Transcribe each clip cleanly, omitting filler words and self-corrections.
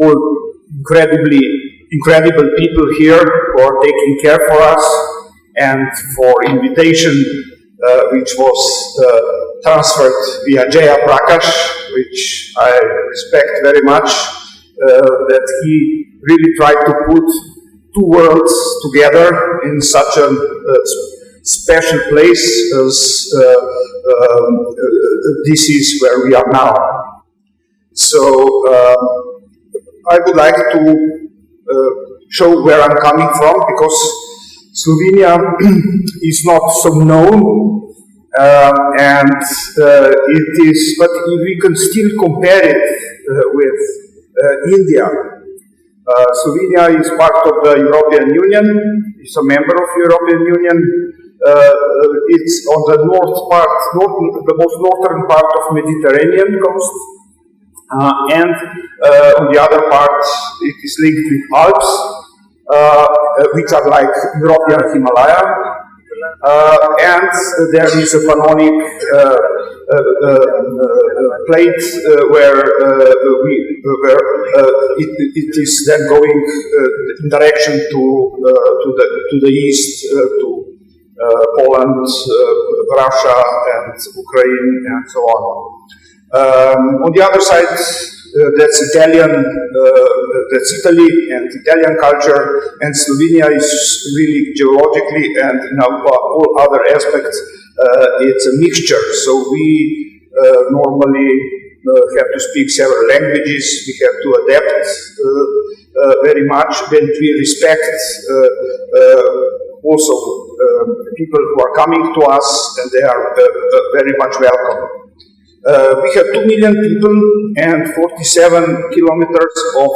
all incredible people here who are taking care for us, and for invitation which was transferred via Jaya Prakash, which I respect very much, that he really tried to put two worlds together in such a special place as this is where we are now. So I would like to show where I'm coming from, because Slovenia is not so known, and it is, but we can still compare it with India. Slovenia is part of the European Union, it's a member of the European Union. It's on the north part, the most northern part of Mediterranean coast, and on the other part it is linked with Alps, which are like European Himalaya, and there is a Pannonic plate where it is then going in direction to the east, to Poland, Russia, and Ukraine, and so on. On the other side, that's Italian, that's Italy and Italian culture, and Slovenia is really geologically and in all other aspects, it's a mixture. So we normally have to speak several languages, we have to adapt very much, and we respect also people who are coming to us, and they are very much welcome. We have 2 million people and 47 kilometers of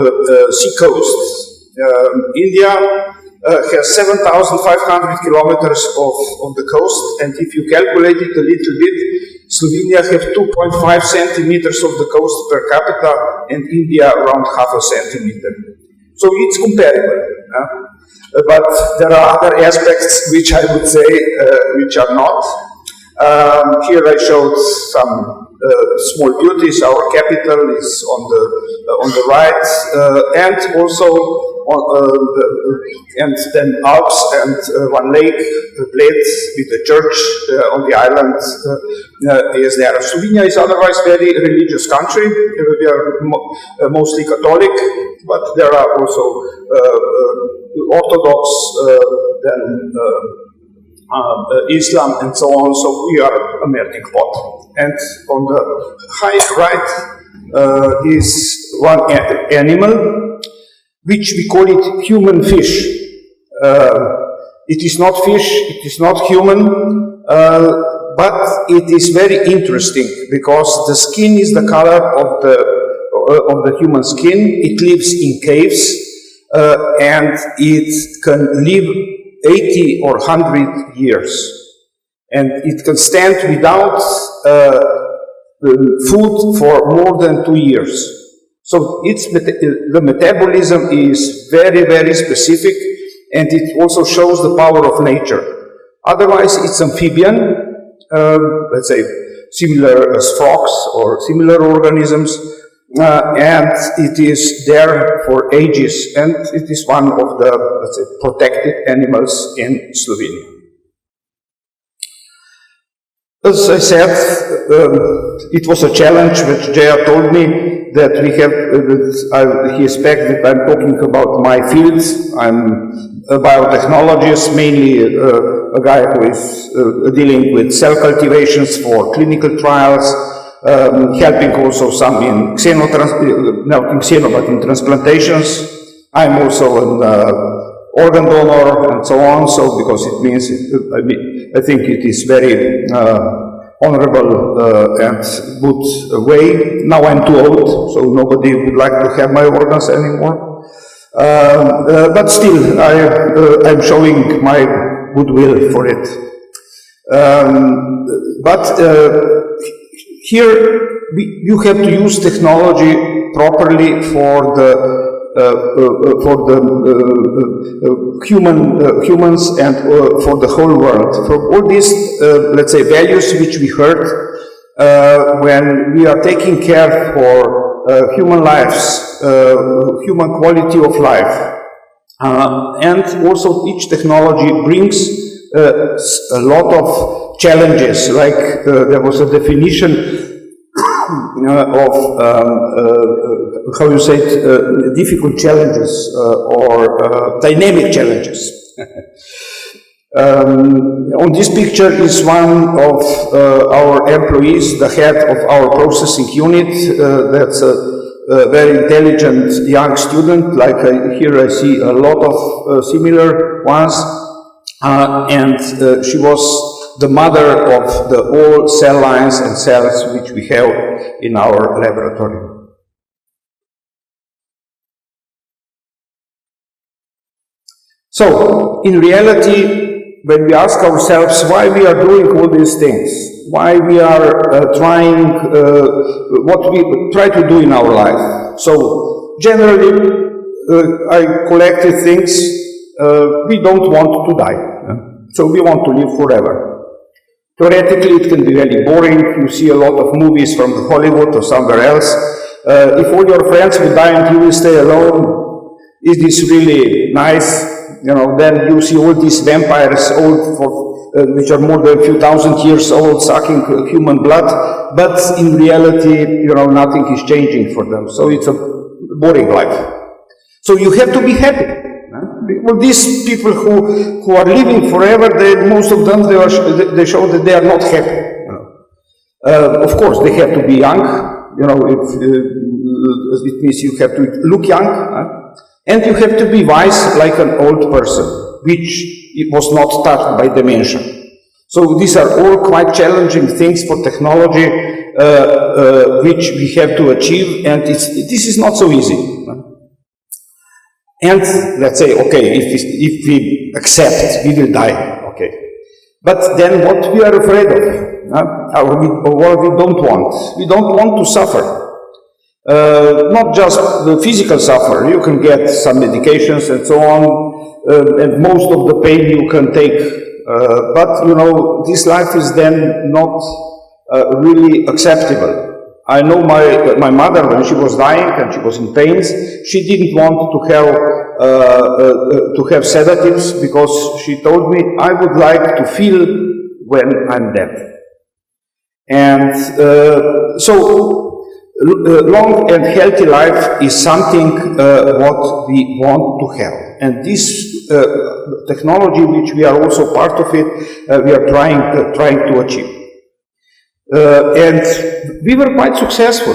the sea coast. India has 7,500 kilometers of the coast, and if you calculate it a little bit, Slovenia has 2.5 centimeters of the coast per capita, and India around half a centimeter. So it's comparable. But there are other aspects which I would say which are not. Here I showed some small beauties. Our capital is on the right, and also and then Alps and one lake, Bled, with the church on the island is there. Slovenia is otherwise very religious country. We are mostly Catholic, but there are also Orthodox, then Islam, and so on. So we are a melting pot. And on the high right is one animal, which we call it human fish. It is not fish, it is not human, but it is very interesting because the skin is the color of the human skin. It lives in caves, and it can live 80 or 100 years, and it can stand without food for more than 2 years. So the metabolism is very, very specific, and it also shows the power of nature. Otherwise, it's amphibian, let's say similar as frogs or similar organisms, and it is there for ages, and it is one of the, let's say, protected animals in Slovenia. As I said, it was a challenge which Jaya told me that we have, he expects that I'm talking about my fields. I'm a biotechnologist, mainly a guy who is dealing with cell cultivations for clinical trials, helping also some in not in xeno, but in transplantations. I'm also an organ donor and so on, so because it means, I think it is very honorable and good way. Now I'm too old, so nobody would like to have my organs anymore. But still, I'm showing my goodwill for it. Here, you have to use technology properly for the humans and for the whole world. For all these, let's say, values which we heard, when we are taking care for human lives, human quality of life. And also each technology brings a lot of challenges, like there was a definition of, how you say it, difficult challenges or dynamic challenges. On this picture is one of our employees, the head of our processing unit. That's a very intelligent young student, like here I see a lot of similar ones, and she was the mother of the all cell lines and cells which we have in our laboratory. So, in reality, when we ask ourselves why we are doing all these things, why we are trying, what we try to do in our life. So, generally, I collected things, we don't want to die. So, we want to live forever. Theoretically, it can be very boring. You see a lot of movies from Hollywood or somewhere else. If all your friends will die and you will stay alone, is this really nice? You know, then you see all these vampires, which are more than a few thousand years old, sucking human blood, but in reality, you know, nothing is changing for them. So it's a boring life. So you have to be happy. Well, these people who are living forever, most of them, they show that they are not happy. You know. Of course, they have to be young. You know, it means you have to look young. And you have to be wise like an old person, which was not touched by dementia. So these are all quite challenging things for technology, which we have to achieve, and this is not so easy. And let's say, okay, if we accept, we will die, okay. But then what we are afraid of, or what we don't want? We don't want to suffer. Not just the physical suffer, you can get some medications and so on, and most of the pain you can take, but you know, this life is then not really acceptable. I know my mother, when she was dying and she was in pains, she didn't want to have sedatives, because she told me, I would like to feel when I'm dead. And so long and healthy life is something what we want to have. And this technology, which we are also part of it, we are trying to achieve. And we were quite successful.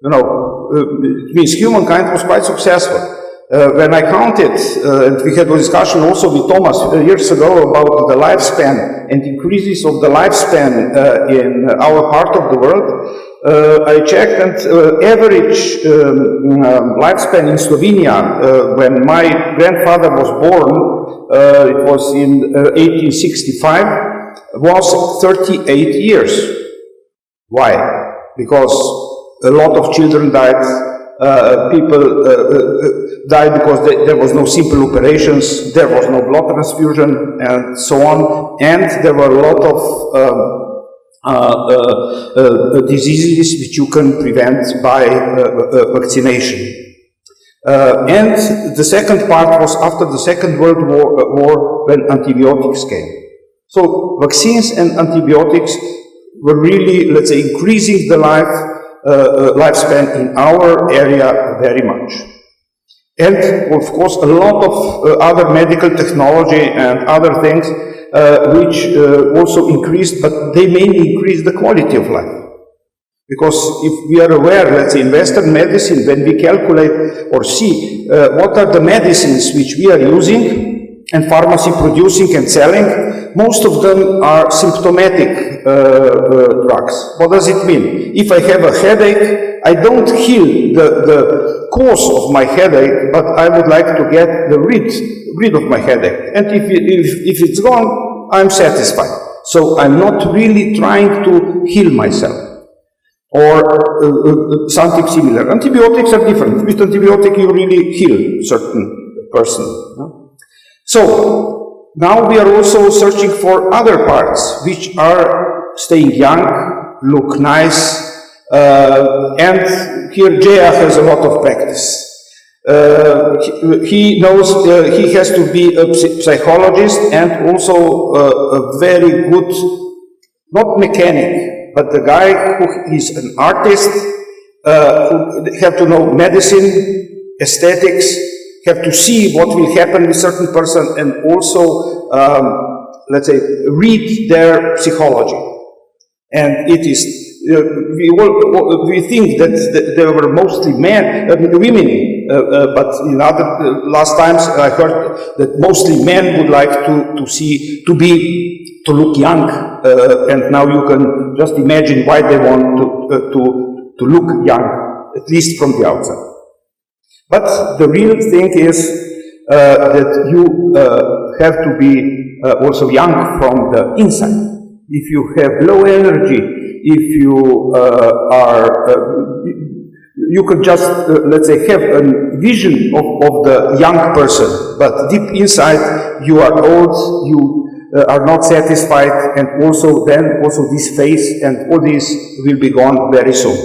You know, it means humankind was quite successful. When I counted, and we had a discussion also with Thomas years ago about the lifespan and increases of the lifespan in our part of the world, I checked, and average lifespan in Slovenia, when my grandfather was born, it was in 1865, was 38 years. Why? Because a lot of children died, people died because there was no simple operations, there was no blood transfusion, and so on, and there were a lot of diseases which you can prevent by vaccination. And the second part was after the Second World War, when antibiotics came. So vaccines and antibiotics were really, let's say, increasing the lifespan in our area very much. And of course a lot of other medical technology and other things which also increased, but they mainly increased the quality of life. Because if we are aware, let's say in Western medicine, when we calculate or see what are the medicines which we are using and pharmacy producing and selling, most of them are symptomatic drugs. What does it mean? If I have a headache, I don't heal the cause of my headache, but I would like to get rid of my headache. And if it's gone, I'm satisfied. So I'm not really trying to heal myself. Or something similar. Antibiotics are different. With antibiotic you really heal certain person. No? So now we are also searching for other parts which are staying young, look nice, And here Jaya has a lot of practice. He knows he has to be a psychologist and also a very good, not mechanic, but the guy who is an artist, who have to know medicine, aesthetics, have to see what will happen with certain person, and also, let's say, read their psychology. And it is, we think that there were mostly women, but in other last times I heard that mostly men would like to look young, and now you can just imagine why they want to look young, at least from the outside. But the real thing is that you have to be also young from the inside. If you have low energy, if you you could just, let's say, have a vision of the young person, but deep inside you are old, you are not satisfied, and also this face and all this will be gone very soon.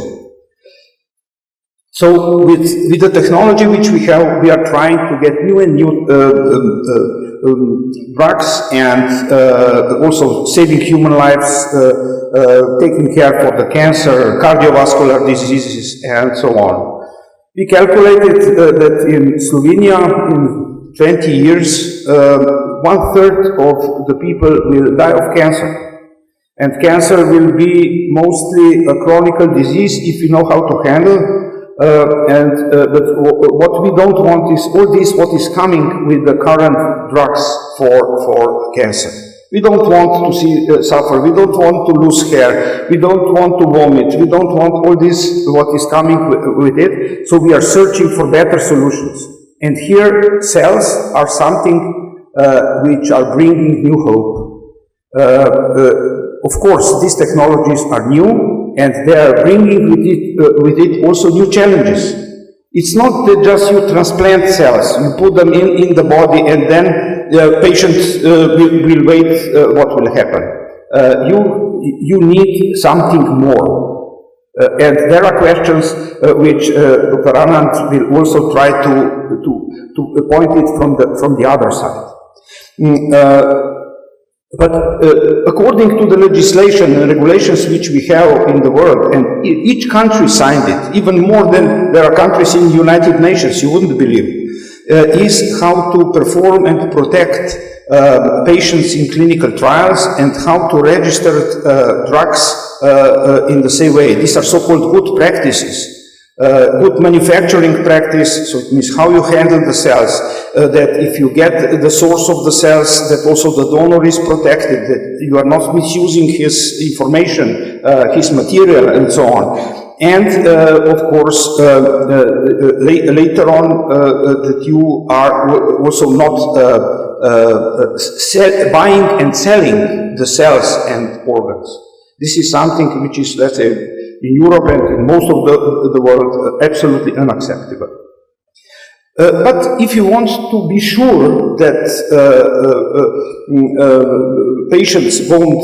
So with the technology which we have, we are trying to get new and new drugs, and also saving human lives, taking care for the cancer, cardiovascular diseases, and so on. We calculated that in Slovenia, in 20 years, 1/3 of the people will die of cancer. And cancer will be mostly a chronic disease if you know how to handle. But what we don't want is all this what is coming with the current drugs for cancer. We don't want to see suffer, we don't want to lose hair, we don't want to vomit, we don't want all this what is coming with it, so we are searching for better solutions. And here cells are something which are bringing new hope. Of course, these technologies are new, and they are bringing with it also new challenges. It's not that just you transplant cells, you put them in the body, and then the patient will wait what will happen. You need something more. And there are questions which Dr. Anand will also try to point it from the other side. But according to the legislation and regulations which we have in the world, and each country signed it, even more than there are countries in the United Nations, you wouldn't believe, is how to perform and protect patients in clinical trials and how to register drugs in the same way. These are so-called good practices. Good manufacturing practice, so it means how you handle the cells, that if you get the source of the cells, that also the donor is protected, that you are not misusing his information, his material, and so on. And of course, later on, that you are also not buying and selling the cells and organs. This is something which is, let's say, in Europe and in most of the world, absolutely unacceptable. But if you want to be sure that patients won't,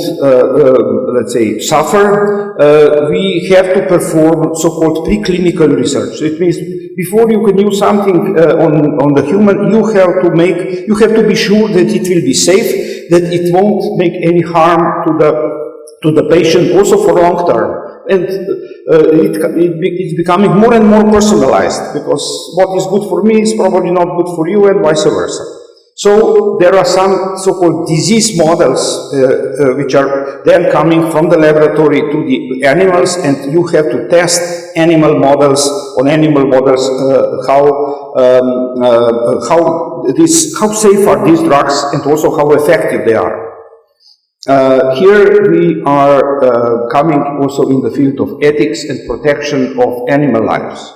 let's say, suffer, we have to perform so-called preclinical research. So it means before you can use something on the human, you have to be sure that it will be safe, that it won't make any harm to the patient, also for long term. And it's becoming more and more personalized, because what is good for me is probably not good for you, and vice versa. So there are some so-called disease models which are then coming from the laboratory to the animals, and you have to test animal models on animal models how safe are these drugs, and also how effective they are. Here we are coming also in the field of ethics and protection of animal lives,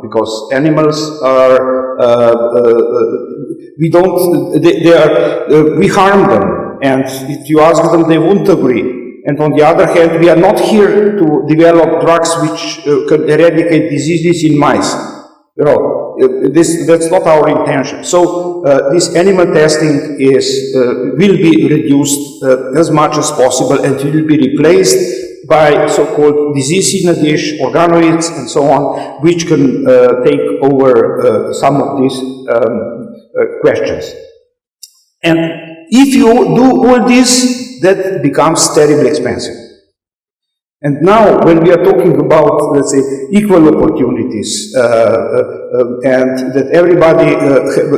because animals are, we harm them, and if you ask them, they won't agree. And on the other hand, we are not here to develop drugs which can eradicate diseases in mice. That's not our intention. So this animal testing will be reduced as much as possible, and will be replaced by so-called disease in a dish, organoids, and so on, which can take over some of these questions. And if you do all this, that becomes terribly expensive. And now, when we are talking about, let's say, equal opportunities, and that everybody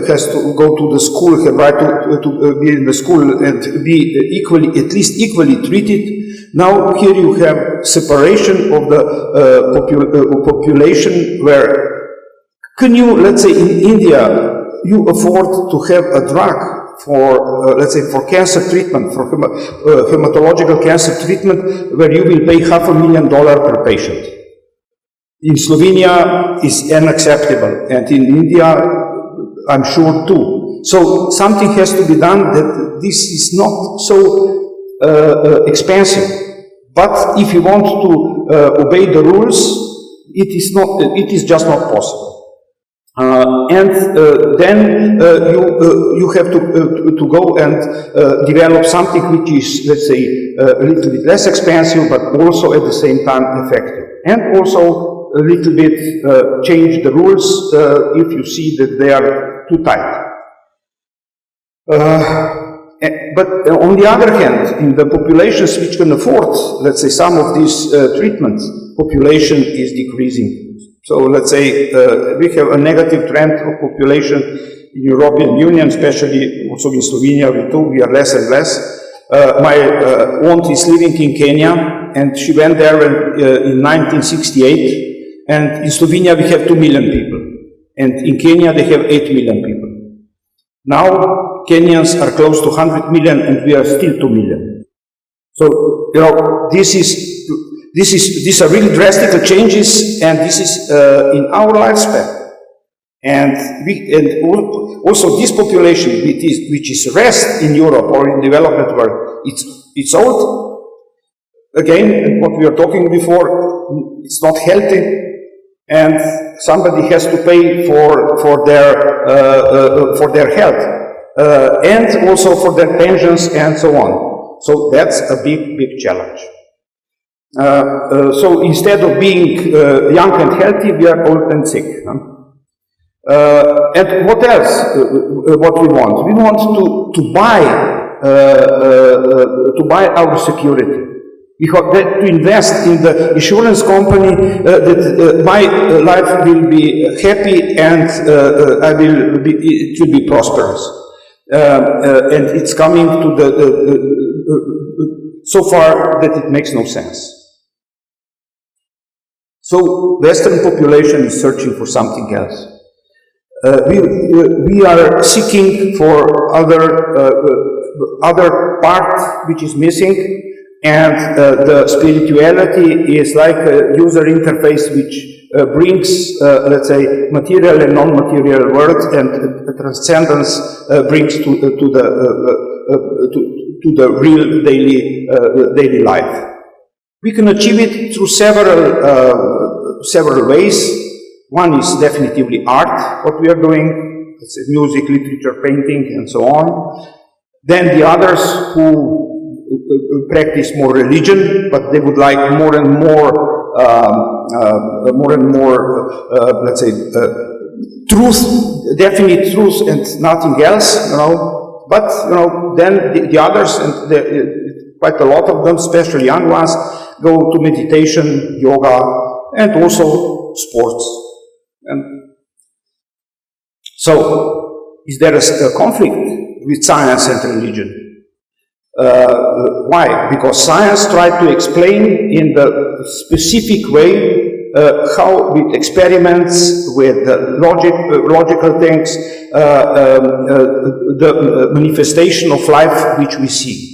has to go to the school, have right to be in the school and be equally, at least equally treated, now here you have separation of the population where, can you, let's say, in India, you afford to have a drug for, let's say, for cancer treatment, for hematological cancer treatment, where you will pay $500,000 per patient. In Slovenia is unacceptable, and in India, I'm sure too. So something has to be done that this is not so expensive. But if you want to obey the rules, it is just not possible. Then you have to go and develop something which is, let's say, a little bit less expensive, but also at the same time effective. And also a little bit change the rules if you see that they are too tight. But on the other hand, in the populations which can afford, let's say, some of these treatments, population is decreasing. So let's say we have a negative trend of population in European Union, especially also in Slovenia, we are less and less. My aunt is living in Kenya, and she went there in 1968, and in Slovenia we have 2 million people, and in Kenya they have 8 million people. Now Kenyans are close to 100 million, and we are still 2 million. So, you know, these are really drastic changes, and this is in our lifespan. And also this population, which is rest in Europe or in development world, it's old. Again, what we were talking before, it's not healthy, and somebody has to pay for their health, and also for their pensions and so on. So that's a big challenge. So instead of being young and healthy, we are old and sick. And what else? What we want? We want to buy our security. We have to invest in the insurance company that my life will be happy and it will be prosperous. And it's coming to so far that it makes no sense. So Western population is searching for something else. We are seeking for other part which is missing, and the spirituality is like a user interface which brings, let's say, material and non-material world, and transcendence brings to the real daily life. We can achieve it through several ways. One is definitively art, what we are doing, let's say music, literature, painting, and so on. Then the others who practice more religion, but they would like more and more, let's say, truth, definite truth, and nothing else, you know. But, you know, then the others, and quite a lot of them, especially young ones, go to meditation, yoga, and also sports. And so, is there a conflict with science and religion? Why? Because science tried to explain in the specific way how with experiments, with logical things, the manifestation of life which we see.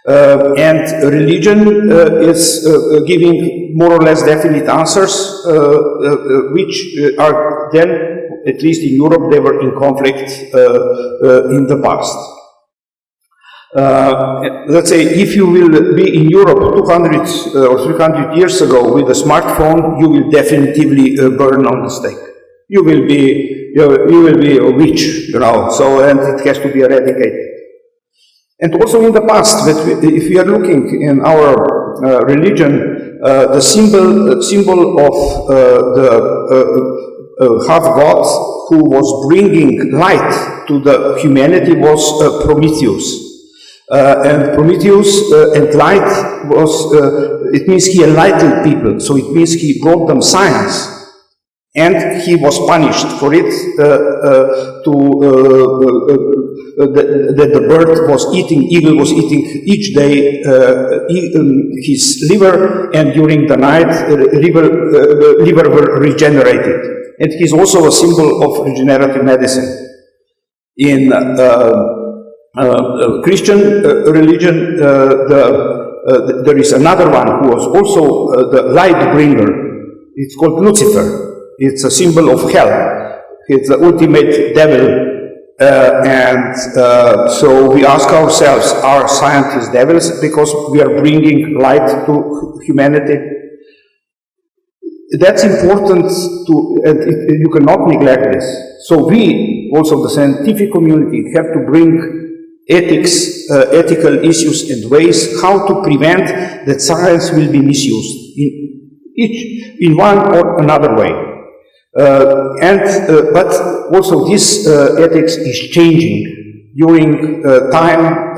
And religion is giving more or less definite answers, which are then, at least in Europe, they were in conflict in the past. Let's say, if you will be in Europe 200 or 300 years ago with a smartphone, you will definitively burn on the stake. You will be a witch, you know, so, and it has to be eradicated. And also in the past, if we are looking in our religion, the symbol of the half-god who was bringing light to the humanity was Prometheus. And Prometheus and light was, it means he enlightened people, so it means he brought them science. And he was punished for it, that the bird was eating, eagle was eating each day his liver, and during the night liver were regenerated. And he's also a symbol of regenerative medicine. In Christian religion, there is another one who was also the light bringer. It's called Lucifer. It's a symbol of hell. It's the ultimate devil. So we ask ourselves, are scientists devils because we are bringing light to humanity? That's important and you cannot neglect this. So we, also the scientific community, have to bring ethics, ethical issues and ways how to prevent that science will be misused in one or another way. But also this ethics is changing during time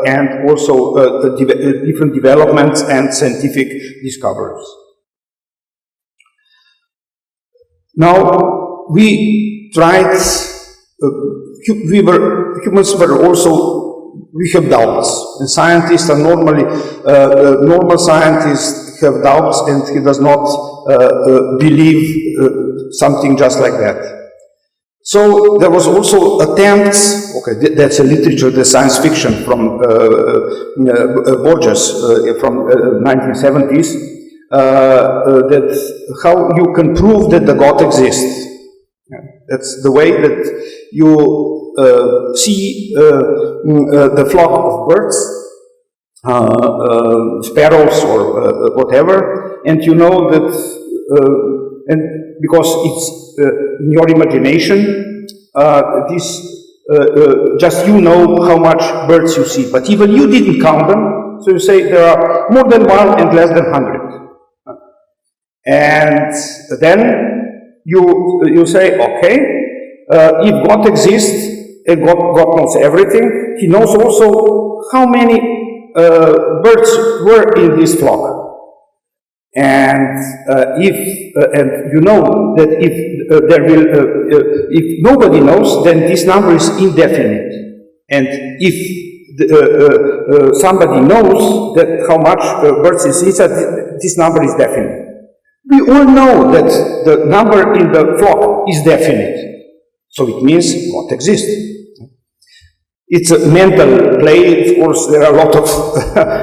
and also different developments and scientific discoveries. Now, we tried, humans were also, we have doubts, and scientists are normally, normal scientists have doubts and he does not believe something just like that. So there was also attempts, okay, that's a literature, the science fiction from Borges from 1970s, that how you can prove that the God exists. That's the way that you see the flock of birds, sparrows or whatever, and you know that, and because it's in your imagination, just you know how much birds you see, but even you didn't count them, so you say there are more than one and less than 100. And then you say, okay, if God exists, and God knows everything, He knows also how many birds were in this flock. And and you know that if if nobody knows, then this number is indefinite. And if somebody knows that how much birds is inside, this number is definite. We all know that the number in the flock is definite, so it means God exists. It's a mental play, of course, there are a lot of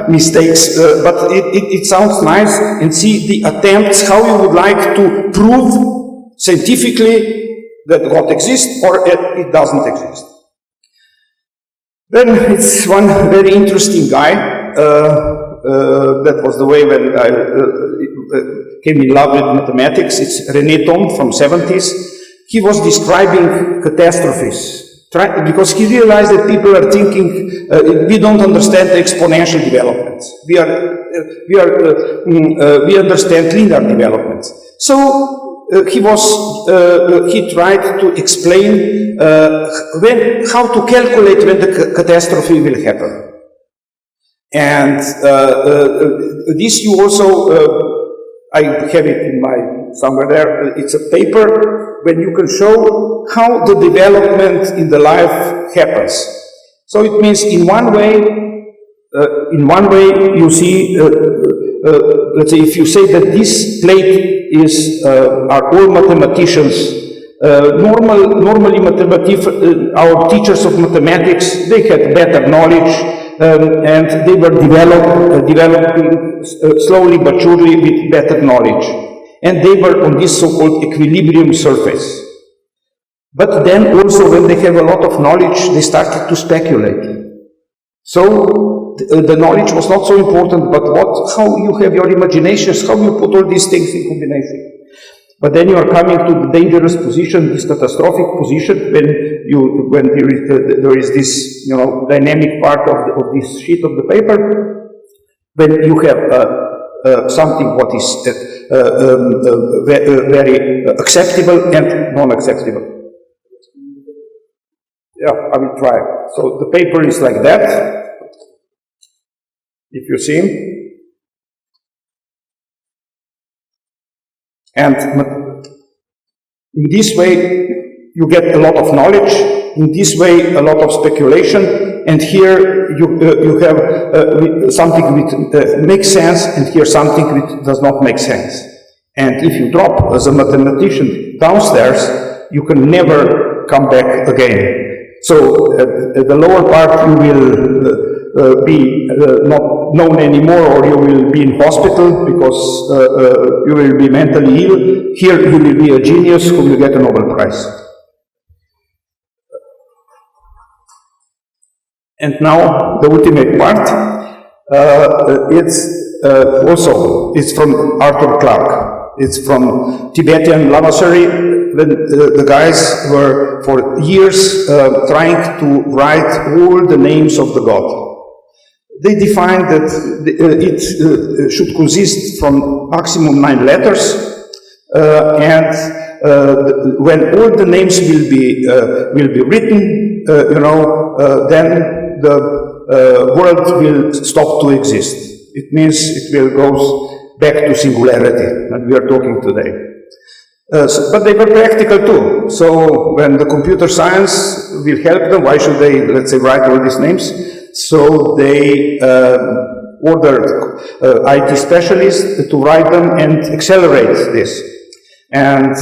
mistakes, but it sounds nice, and see the attempts how you would like to prove scientifically that God exists or it doesn't exist. Then it's one very interesting guy, that was the way when I came in love with mathematics. It's René Thom from 70s. He was describing catastrophes. Because he realized that people are thinking, we don't understand the exponential developments. We understand linear developments. So he tried to explain how to calculate when the catastrophe will happen. And this you also, I have it in somewhere there. It's a paper when you can show how the development in the life happens. So it means in one way you see, let's say if you say that this plate is, are all mathematicians, normally our teachers of mathematics, they had better knowledge, and they were developing slowly but surely with better knowledge. And they were on this so-called equilibrium surface. But then also when they have a lot of knowledge, they started to speculate. So the knowledge was not so important, but how you have your imaginations, how you put all these things in combination. But then you are coming to the dangerous position, this catastrophic position, when there is this, dynamic part of this sheet of the paper. when you have something what is very acceptable and non-acceptable. Yeah, I will try. So the paper is like that, if you see. And in this way, you get a lot of knowledge. In this way, a lot of speculation. And here you have something which makes sense, and here something which does not make sense. And if you drop as a mathematician downstairs, you can never come back again. So at the lower part, you will be not known anymore, or you will be in hospital because you will be mentally ill. Here you will be a genius who will get a Nobel Prize. And now the ultimate part, it's from Arthur Clarke. It's from Tibetan Lamasery. The guys were for years trying to write all the names of the god. They defined that it should consist from maximum 9 letters, and when all the names will be written, then the world will stop to exist. It means it will go back to singularity, and we are talking today. But they were practical too. So when the computer science will help them, why should they, let's say, write all these names? So they ordered IT specialists to write them and accelerate this. And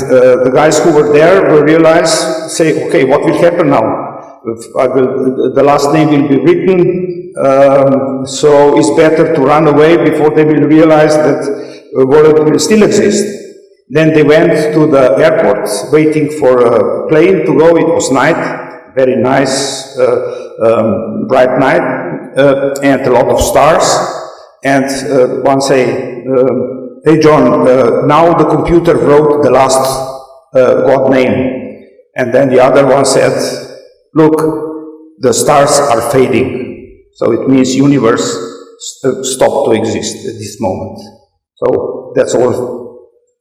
the guys who were there will realize, say, okay, what will happen now? The last name will be written, so it's better to run away before they will realize that the world will still exist. Then they went to the airport, waiting for a plane to go. It was night, very nice, bright night, and a lot of stars. And one say, hey John, now the computer wrote the last God name. And then the other one said, look, the stars are fading. So it means universe stopped to exist at this moment. So that's all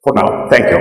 for now. Thank you.